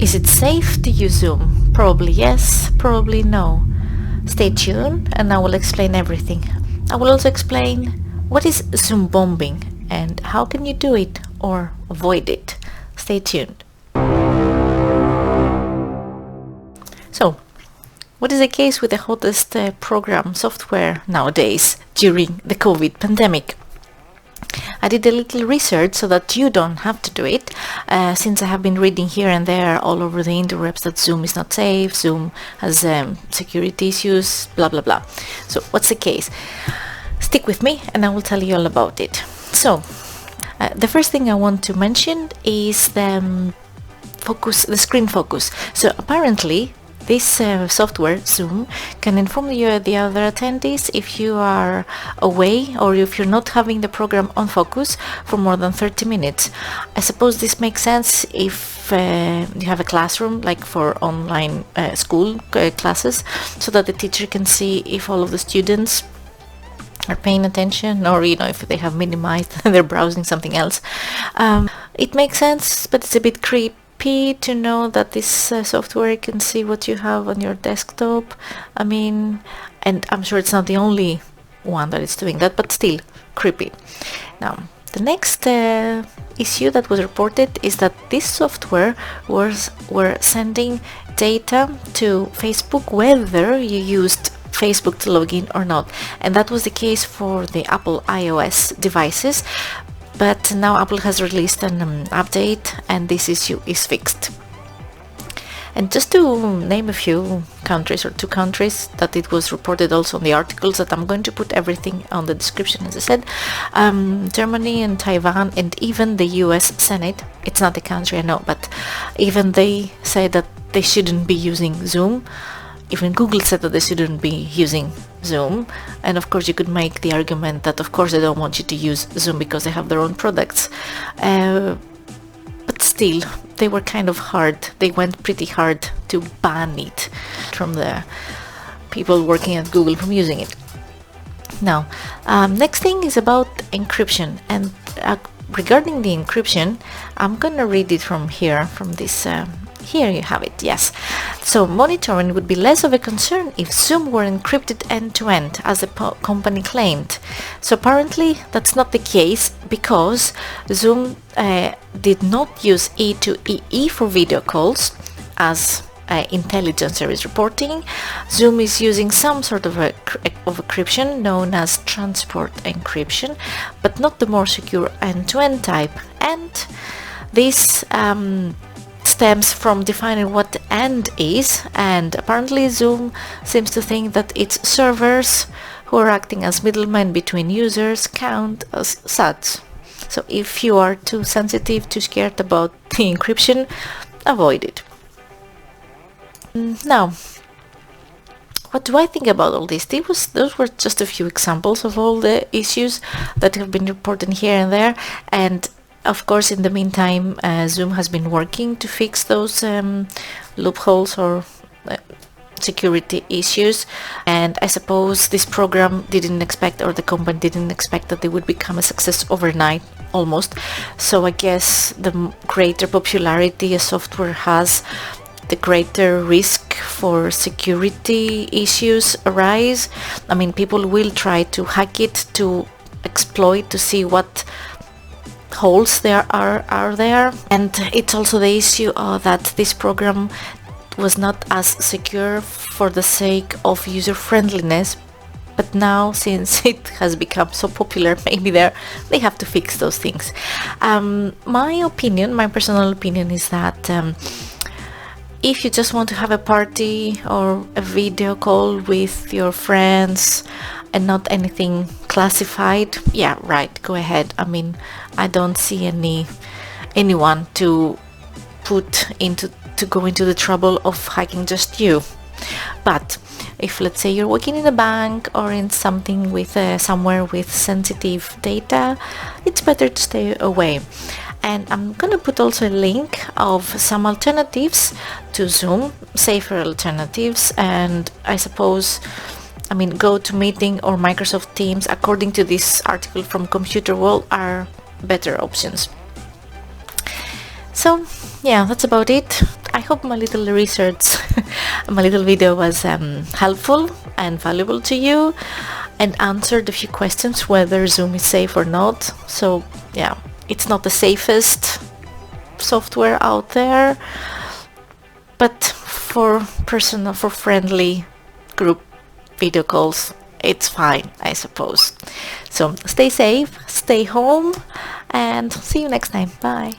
Is it safe to use Zoom? Probably yes, probably no. Stay tuned and I will explain everything. I will also explain what is Zoom bombing and how can you do it or avoid it. Stay tuned. So, what is the case with the hottest program software nowadays during the COVID pandemic? I did a little research so that you don't have to do it, since I have been reading here and there all over the interwebs that Zoom is not safe, Zoom has security issues, blah blah blah. So what's the case? Stick with me and I will tell you all about it. So the first thing I want to mention is the screen focus. So apparently this software, Zoom, can inform the other attendees if you are away or if you're not having the program on focus for more than 30 minutes. I suppose this makes sense if you have a classroom, like for online school classes, so that the teacher can see if all of the students are paying attention, or if they have minimized and they're browsing something else. It makes sense, but it's a bit creepy to know that this software can see what you have on your desktop. And I'm sure it's not the only one that is doing that, but still creepy. Now, the next issue that was reported is that this software were sending data to Facebook whether you used Facebook to log in or not, and that was the case for the Apple iOS devices. But now Apple has released an update and this issue is fixed. And just to name a few countries, or 2 countries that it was reported also in the articles, that I'm going to put everything on the description, as I said, Germany and Taiwan and even the US Senate, it's not a country I know, but even they say that they shouldn't be using Zoom. Even Google said that they shouldn't be using Zoom, and of course you could make the argument that of course they don't want you to use Zoom because they have their own products, but still they were kind of hard. They went pretty hard to ban it from the people working at Google from using it. Now, next thing is about encryption, and regarding the encryption, I'm gonna read it from here, from this here you have it, yes. So monitoring would be less of a concern if Zoom were encrypted end-to-end, as the company claimed. So apparently that's not the case, because Zoom did not use E2EE for video calls, as Intelligence is reporting. Zoom is using some sort of encryption known as transport encryption, but not the more secure end-to-end type. And this stems from defining what end is, and apparently Zoom seems to think that its servers, who are acting as middlemen between users, count as such. So if you are too sensitive, too scared about the encryption, avoid it. Now, what do I think about all this? Those were just a few examples of all the issues that have been reported here and there, and of course, in the meantime, Zoom has been working to fix those loopholes or security issues, and I suppose this program didn't expect, or the company didn't expect, that they would become a success overnight, almost. So I guess the greater popularity a software has, the greater risk for security issues arise. People will try to hack it, to exploit, to see what holes there are there, and it's also the issue that this program was not as secure for the sake of user friendliness, but now, since it has become so popular, maybe they have to fix those things. My personal opinion is that if you just want to have a party or a video call with your friends and not anything classified, yeah, right, go ahead. I don't see anyone to go into the trouble of hacking just you. But if, let's say, you're working in a bank or in something with somewhere with sensitive data, it's better to stay away. And I'm gonna put also a link of some alternatives to Zoom, safer alternatives, and I suppose GoToMeeting or Microsoft Teams, according to this article from Computer World, are better options. So yeah, that's about it. I hope my little research, my little video was helpful and valuable to you, and answered a few questions whether Zoom is safe or not. So yeah, it's not the safest software out there, but for personal, for friendly group video calls, it's fine, I suppose. So stay safe, stay home, and see you next time. Bye.